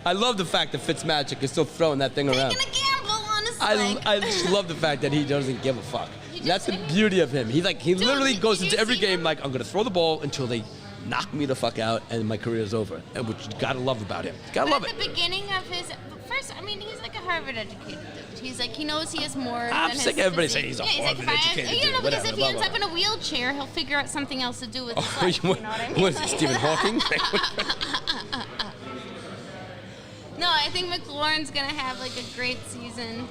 I love the fact that Fitzmagic is still throwing that thing around. taking a gamble on his leg. I just love the fact that he doesn't give a fuck. He That's the just- beauty of him. He literally did goes you into every see game him? like, I'm gonna throw the ball until they knock me the fuck out and my career's over. And which you gotta love about him. Gotta love But it. at the beginning of his first, I mean, he's like a Harvard-educated dude. He's like, he knows he has more. I'm than his sick of everybody physique. saying he's a yeah, he's like, if I- Harvard-educated You know, dude, because whatever, if he blah, ends blah, up in a wheelchair, he'll figure out something else to do with his Oh, life. You know what I mean? what is it, Stephen Hawking? No, I think McLaurin's gonna have like a great season.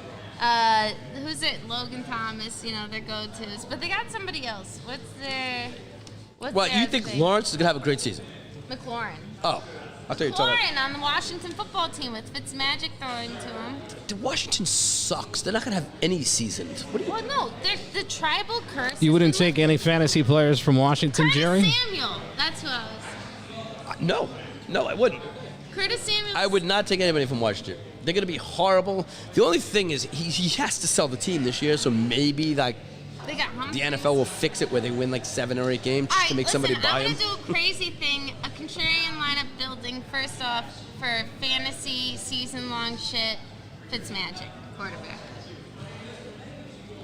Who's it? Logan Thomas, you know, their go-tos. But they got somebody else. What's Well, their you think thing? Lawrence is gonna have a great season? McLaurin. Oh, I thought you were talking about. McLaurin on the Washington football team with Fitzmagic throwing to him. Dude, Washington sucks. They're not gonna have any seasons. What do you? Well, no, they're the tribal curse. You wouldn't has been take any fantasy players from Washington, Curtis Jerry? Samuel. That's who I was. No, I wouldn't. Curtis Samuel. I would not take anybody from Washington. They're gonna be horrible. The only thing is he has to sell the team this year, so maybe like They got the Humphries. NFL will fix it where they win like 7 or 8 games just All to make right, somebody listen, buy I'm them. gonna do a crazy thing, a contrarian lineup building. First off, for fantasy season-long shit, Fitzmagic, quarterback.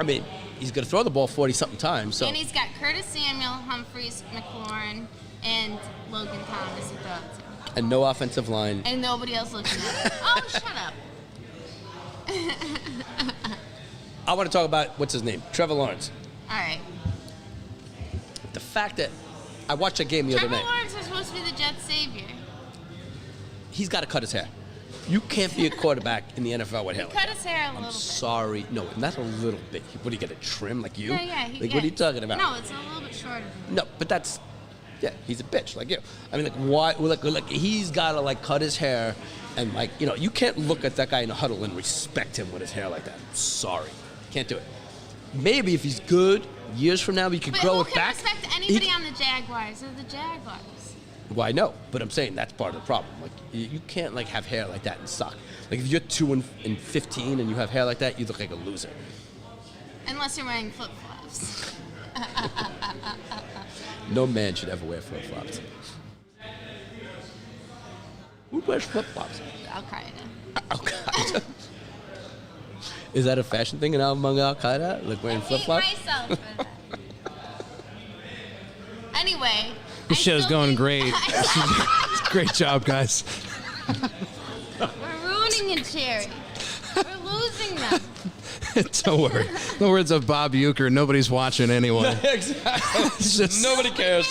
I mean, he's gonna throw the ball 40-something times. So And he's got Curtis Samuel, Humphries, McLaurin, and Logan Thomas to throw it to. and no offensive line. And nobody else looking at it. Oh, shut up. I want to talk about what's his name, Trevor Lawrence. All right. The fact that I watched that game the other Trevor night. Lawrence was supposed to be the Jets' savior. He's got to cut his hair. You can't be a quarterback in the NFL with hair. Like Cut that. his hair a little I'm bit. sorry. No, not a little bit. What, do you get a trim like you? No, yeah. Like, what are you talking about? No, it's a little bit shorter. No, but that's, yeah, he's a bitch like you. I mean, like, why? Like he's got to, like, cut his hair and, like, you know, you can't look at that guy in a huddle and respect him with his hair like that. Sorry. Can't do it. Maybe if he's good, years from now, we could But grow who it can back. respect anybody on the Jaguars? They're the Jaguars. Well, I know, but I'm saying that's part of the problem. Like, you can't, like, have hair like that and suck. Like, if you're 2-15 and you have hair like that, you look like a loser. Unless you're wearing flip-flops. No man should ever wear flip-flops. Who wears flip-flops? Al-Qaeda. Al-Qaeda. Is that a fashion thing among Al-Qaeda? Like wearing I hate flip-flops? myself for that. Anyway. This I show's still going think- great. Great job, guys. We're ruining it, Jerry. We're losing them. Don't worry. In the words of Bob Euchre, nobody's watching anyway. Exactly. It's just- Nobody cares.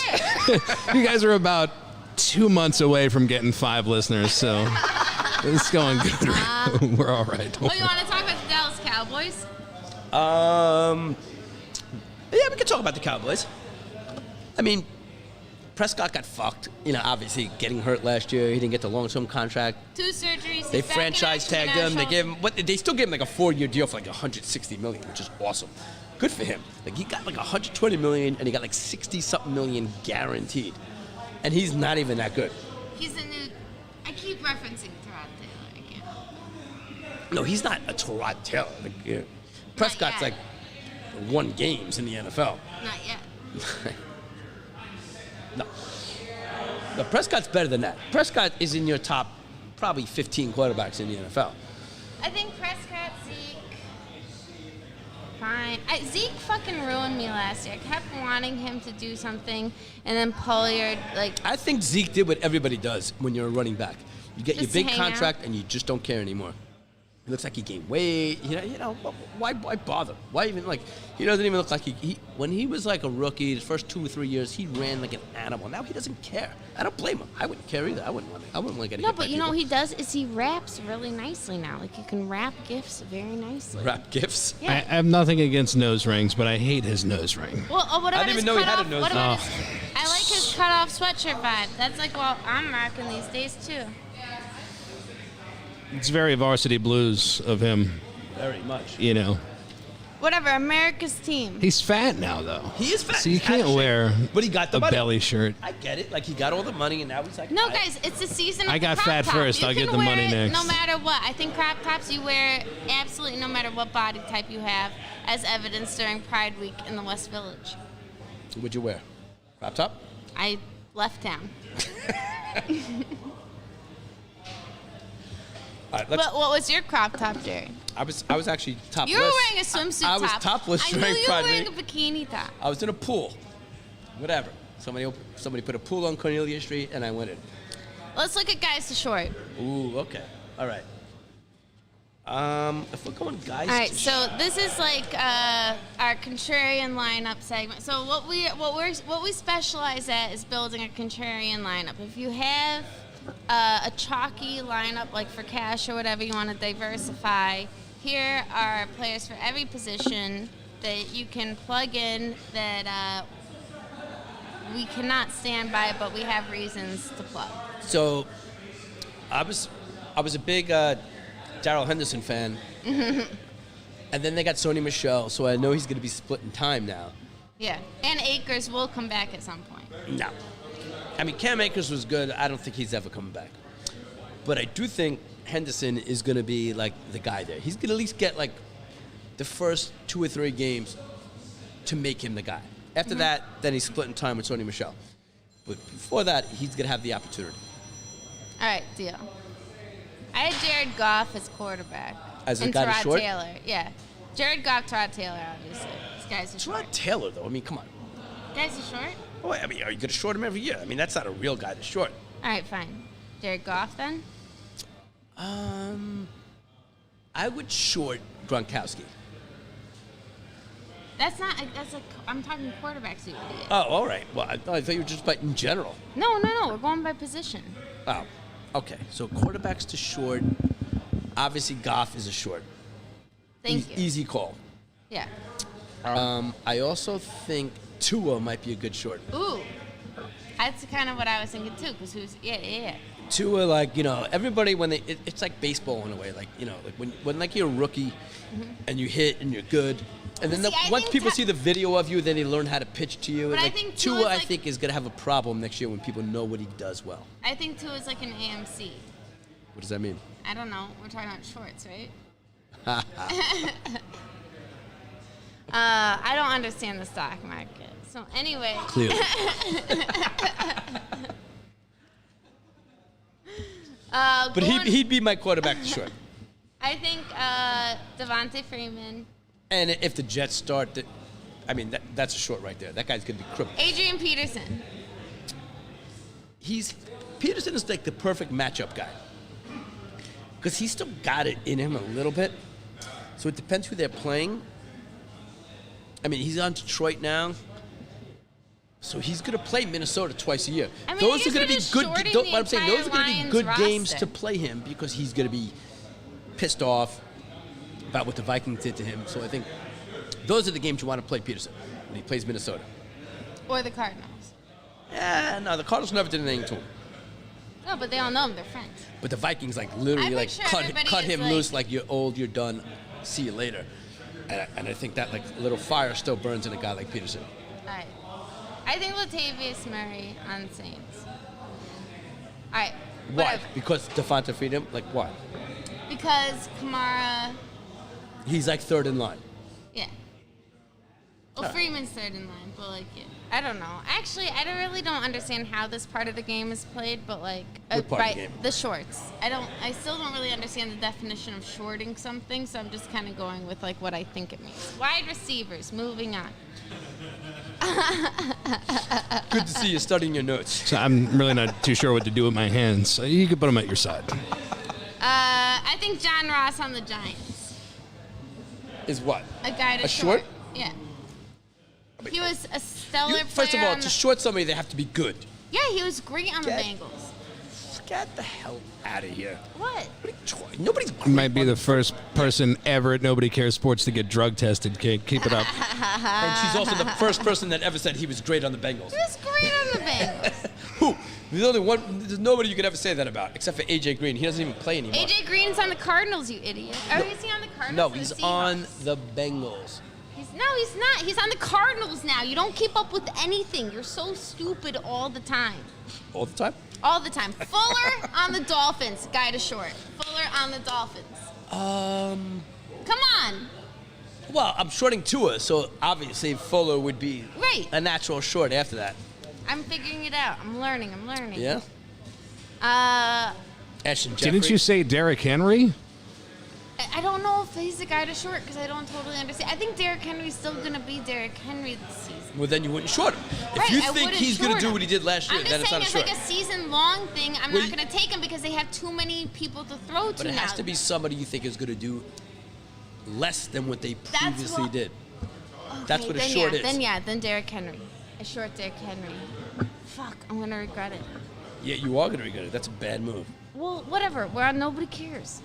You guys are about 2 months away from getting 5 listeners, so it's going good. We're all right. Don't Oh, you want to talk about the Dallas Cowboys? Yeah, we can talk about the Cowboys. I mean, Prescott got fucked. You know, obviously getting hurt last year. He didn't get the long-term contract. 2 surgeries. They he's back in franchise action tagged him. They national- gave him what? They still gave him like a 4-year deal for like $160 million, which is awesome. Good for him. Like he got like $120 million, and he got like 60-something million guaranteed. And he's not even that good. He's the new. I keep referencing Tyrod Taylor. I can't. No, he's not a Tyrod Taylor. Like, yeah. Prescott's yet. like won games in the NFL. Not yet. No. No, Prescott's better than that. Prescott is in your top probably 15 quarterbacks in the NFL. I think Prescott, Zeke. Fine. Zeke fucking ruined me last year. I kept wanting him to do something, and then Pollard, like, I think Zeke did what everybody does when you're a running back. You get Just your big hang out. contract and you just don't care anymore. He looks like he gained weight. Why bother? Why even he doesn't even look like he when he was like a rookie, the first 2 or 3 years, he ran like an animal. Now he doesn't care. I don't blame him. I wouldn't care either. I wouldn't want to get No, but you know what he does is he raps really nicely now. Like you can wrap gifts very nicely. Rap gifts. Yeah. I have nothing against nose rings, but I hate his nose ring. Well, what about I didn't his even know he had a cutoff? nose What ring. about I like his cutoff sweatshirt vibe. That's like what I'm rocking these days too. It's very Varsity Blues of him, Very much. Whatever, America's team. He's fat now, though. He is fat. So you He's out of can't shape. wear But he got the a money. belly shirt. I get it. Like he got all the money, and now he's like. No, guys, it's the season of I the got crop fat top. first. You I'll can get the wear money it next. No matter what. I think crop tops you wear absolutely no matter what body type you have, as evidenced during Pride Week in the West Village. What'd you wear? Crop top. I left town. All right, let's. But what was your crop top, Jerry? I was actually topless. You were wearing a swimsuit I was top. topless I knew during you were Pride wearing a Week. bikini top. I was in a pool. Whatever. Somebody put a pool on Cornelia Street, and I went in. Let's look at guys to short. Ooh, okay. All right. If we're going guys. All right, to so this is like our contrarian lineup segment. So what we specialize at is building a contrarian lineup. If you have a chalky lineup, like for cash or whatever you want to diversify, here are players for every position that you can plug in that we cannot stand by, but we have reasons to plug. So, I was a big Darrell Henderson fan, and then they got Sony Michel, so I know he's going to be splitting time now. Yeah, and Akers will come back at some point. No. I mean, Cam Akers was good. I don't think he's ever coming back. But I do think Henderson is going to be, like, the guy there. He's going to at least get, like, the first 2 or 3 games to make him the guy. After that, then he's splitting time with Sony Michel. But before that, he's going to have the opportunity. All right, deal. I had Jared Goff as quarterback. As a and guy to Tyrod short? Taylor, yeah. Jared Goff, Tyrod Taylor, obviously. This guy's a It's short. not Taylor, though. I mean, come on. Guy's a short? Oh, I mean, are you going to short him every year? I mean, that's not a real guy to short. All right, fine. Jared Goff, then? I would short Gronkowski. That's not, that's like, I'm talking quarterbacks, you idiot. Oh, all right. Well, I thought you were just about in general. No, we're going by position. Oh, okay. So quarterbacks to short. Obviously, Goff is a short. Thank you. Easy call. Yeah. I also think Tua might be a good short. Ooh. That's kind of what I was thinking, too, because who's, yeah. Tua, like, everybody when it's like baseball in a way, like, like when like you're a rookie and you hit and you're good, and then See, I once think people see the video of you, then they learn how to pitch to you. But I like, think Tua, Tua's I like- think is gonna have a problem next year when people know what he does well. I think Tua is like an AMC. What does that mean? I don't know. We're talking about shorts, right? I don't understand the stock market. So anyway. Clearly. But he'd be my quarterback to short. I think Devontae Freeman. And if the Jets start, that's a short right there. That guy's gonna be crippled. Adrian Peterson. Peterson is like the perfect matchup guy because he's still got it in him a little bit. So it depends who they're playing. I mean, he's on Detroit now, so he's gonna play Minnesota twice a year. I mean, Those I are gonna be guess they're good. just shorting What I'm saying, the those are gonna be entire good Lions games roster. to play him because he's gonna be pissed off about what the Vikings did to him. So I think those are the games you want to play Peterson when he plays Minnesota. Or the Cardinals. Yeah, no, the Cardinals never did anything to him. No, but they all know him. They're friends. But the Vikings, literally, I picture everybody cut as, him loose, like, you're old, you're done, see you later. And I think that, little fire still burns in a guy like Peterson. All right. I think Latavius Murray on Saints. All right. Why? Whatever. Because Devonta Freeman? Like, why? Because Kamara, He's like third in line. yeah. Well, Freeman's third in line, but yeah. I don't know. Actually, really don't understand how this part of the game is played, but What part of the game? the shorts. I still don't really understand the definition of shorting something, so I'm just kind of going with what I think it means. Wide receivers, moving on. Good to see you studying your notes. So I'm really not too sure what to do with my hands. So you can put them at your side. I think John Ross on the Giants. Is what? A guy to A short? Yeah. He was a stellar player. First of all, to short somebody, they have to be good. Yeah, he was great on the Bengals. Get the hell out of here. What? Nobody's great. You might be the first person ever at Nobody Cares Sports to get drug tested, Kate. Keep it up. And she's also the first person that ever said he was great on the Bengals. He was great on the Bengals. Who? There's only one. There's nobody you could ever say that about, except for AJ Green. He doesn't even play anymore. AJ Green's on the Cardinals, you idiot. Or is he on the Cardinals? No, or the he's Seahawks? on the Bengals. No, he's not. He's on the Cardinals now. You don't keep up with anything. You're so stupid all the time. All the time? All the time. Fuller on the Dolphins. Guy to short. Fuller on the Dolphins. Come on. Well, I'm shorting Tua, so obviously Fuller would be Right. a natural short after that. I'm figuring it out. I'm learning. Yeah? Ashton Jeffrey. Didn't you say Derrick Henry? I don't know if he's the guy to short because I don't totally understand. I think Derrick Henry's still going to be Derrick Henry this season. Well, then you wouldn't short him. Right, If you I think wouldn't he's going to short do him. what he did last year, I'm then just it's saying not a it's short. like a season-long thing. I'm Well, not going to take him because they have too many people to throw to But it now. has to be somebody you think is going to do less than what they previously did. That's what a then short yeah, is. Then Derrick Henry. A short Derrick Henry. Fuck, I'm going to regret it. Yeah, you are going to regret it. That's a bad move. Well, whatever. We're on Nobody Cares.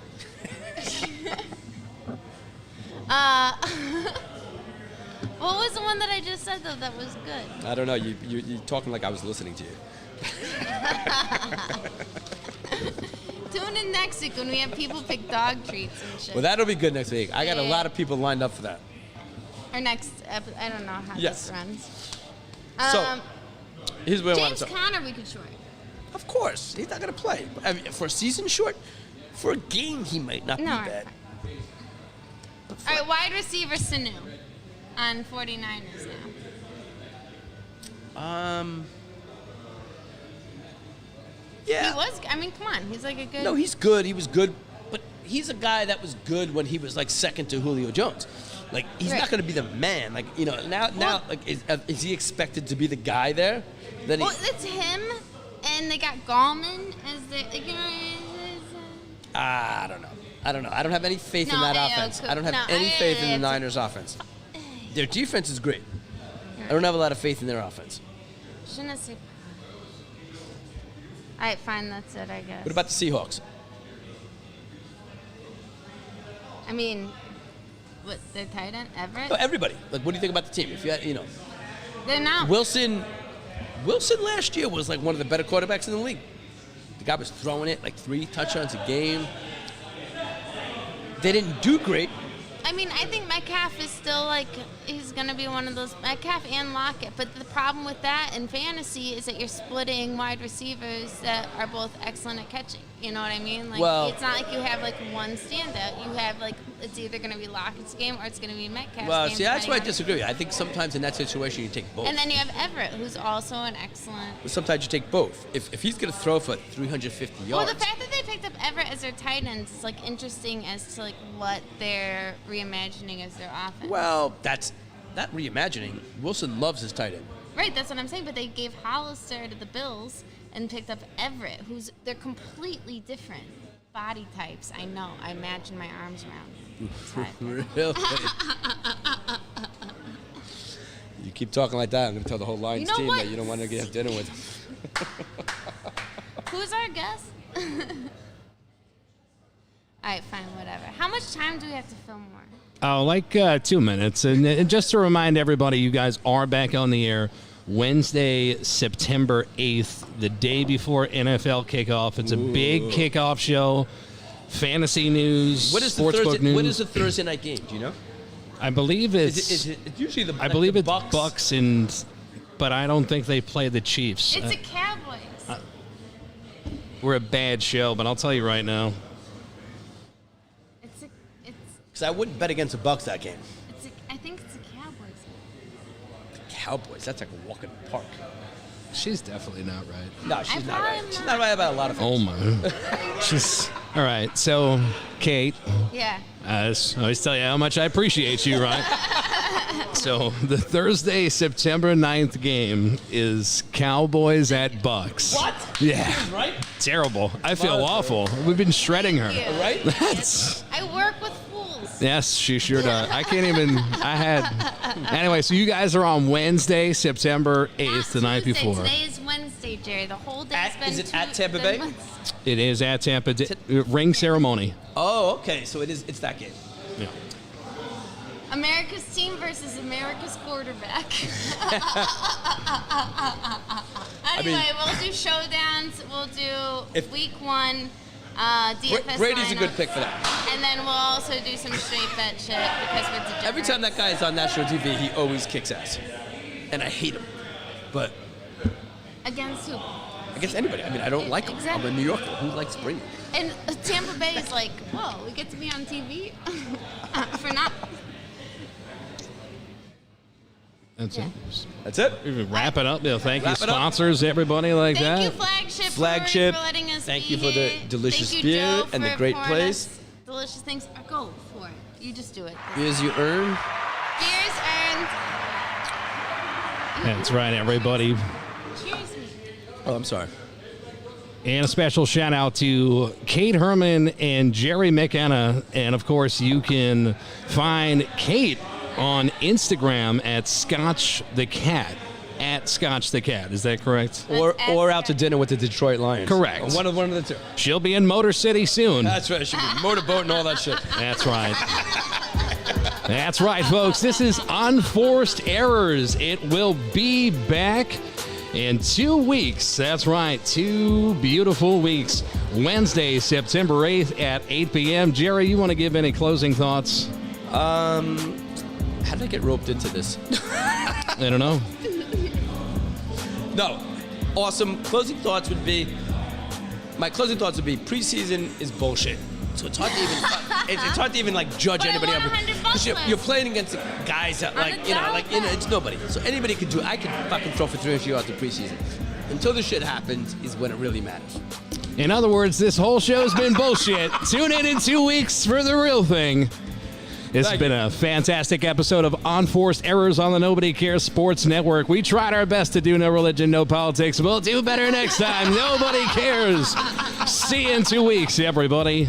What was the one that I just said, though, that was good? I don't know. You're talking like I was listening to you. Tune in next week when we have people pick dog treats and shit. Well, that'll be good next week. I got a lot of people lined up for that. Or next I don't know how Yes. this runs. So, here's what I want James to talk. Conner we could short. Of course, he's not going to play. I mean, for a season short, for a game, he might not be bad. All right, wide receiver Sanu on 49ers now. Yeah. He was, I mean, come on. He's like a good... No, he's good. He was good. But he's a guy that was good when he was, like, second to Julio Jones. Like, he's not going to be the man. Like, you know, now like, is he expected to be the guy there? Then Well, it's him, and they got Gallman as the... Like, you know, I don't know. I don't have any faith in that offense. I don't have any faith in the Niners' offense. Their defense is great. I don't have a lot of faith in their offense. Shouldn't have said... All right, fine, that's it, I guess. What about the Seahawks? I mean, what, their tight end, Everett? Oh, everybody. Like, what do you think about the team? If you had, you know, They're not... Wilson last year was like one of the better quarterbacks in the league. The guy was throwing it like 3 touchdowns a game. They didn't do great. I mean, I think Metcalf is still like, he's going to be one of those, Metcalf and Lockett. But the problem with that in fantasy is that you're splitting wide receivers that are both excellent at catching. You know what I mean? Like, Well- it's not like you have like one standout. You have like, it's either going to be Lockett's game or it's going to be Metcalf's Well, game. see, that's where I depending on- disagree. I think sometimes in that situation you take both. And then you have Everett, who's also an excellent... Sometimes you take both. If he's going to throw for 350 yards. Well, the fact that they picked up Everett as their tight ends is like interesting as to like what they're reimagining as their offense. Well, that reimagining. Wilson loves his tight end. Right, that's what I'm saying. But they gave Hollister to the Bills and picked up Everett, they're completely different body types. I know. I imagine my arms around him. That's how I feel. Really? You keep talking like that, I'm going to tell the whole Lions You know team what? that you don't want to get dinner with them. Who's our guest? All right, fine, whatever. How much time do we have to film more? Oh, like 2 minutes. And just to remind everybody, you guys are back on the air Wednesday, September 8th, the day before NFL kickoff. It's a big kickoff show. Fantasy news, sportsbook news. What is the Thursday night game? Do you know? I believe it's. Is it usually the? I believe the it's Bucks but I don't think they play the Chiefs. It's a Cowboys. We're a bad show, but I'll tell you right now. It's Because I wouldn't bet against the Bucks that game. I think it's a Cowboys. The Cowboys. That's like a walk in the park. She's definitely not right. No, she's not probably right. am She's not. not right about a lot of things. Oh my. She's all right. So, Kate, Yeah. I always tell you how much I appreciate you, right? So the Thursday, September 9th game is Cowboys at Bucks. What? Yeah. Right? Terrible. I feel awful. We've been shredding her. Thank you. Right? That's... I work with fools. Yes, she sure does. I can't even. Anyway, so you guys are on Wednesday, September 8th, the night Tuesday. before. Today is Wednesday, Jerry. The whole day's been Is it at Tampa been Bay? Wednesday. It is at Tampa. Ring ceremony. Oh, okay. So it's that game. Yeah. America's team versus America's quarterback. Anyway, we'll do showdowns. We'll do week 1 DFS Brady's a good lineups. pick for that. And then we'll also do some straight bet shit because we're degenerates. Every time that guy is on national TV, he always kicks ass. And I hate him. But Against who? against anybody. I mean, I don't like him. Exactly. I'm a New Yorker. Who likes Brady? And Tampa Bay is like, whoa, we get to be on TV for not. That's it. That's it. We wrap it up. Thank you, Wrap it up. sponsors, everybody like Thank you, that. FlagShip FlagShip. Brewery, for letting us Thank be you for the here. delicious Thank you, beer Joe, and the for great pouring place. us delicious things. Go for it. You just do it. Beers you earn. Beers earned. That's right, everybody. Cheers. Oh, I'm sorry. And a special shout out to Kate Herman and Jerry McKenna. And of course, you can find Kate on Instagram at Scotch the Cat. At Scotch the Cat. Is that correct? Or out to dinner with the Detroit Lions. Correct. One of the two. She'll be in Motor City soon. That's right. It should be motorboat and all that shit. That's right. That's right, folks. This is Unforced Errors. It will be back in 2 weeks. That's right. 2 beautiful weeks. Wednesday, September 8th at 8 p.m. Jerry, you want to give any closing thoughts? How did I get roped into this? I don't know. No. Awesome. Closing thoughts would be, preseason is bullshit. So it's hard to even it's hard to even like judge But I anybody. want else. 100 Because bucks you're playing against guys that On the it's nobody. So anybody could do it. I could fucking throw for 300 yards in preseason. Until the shit happens is when it really matters. In other words, this whole show's been bullshit. Tune in 2 weeks for the real thing. It's been a fantastic episode of Unforced Errors on the Nobody Cares Sports Network. We tried our best to do no religion, no politics. We'll do better next time. Nobody cares. See you in 2 weeks, everybody.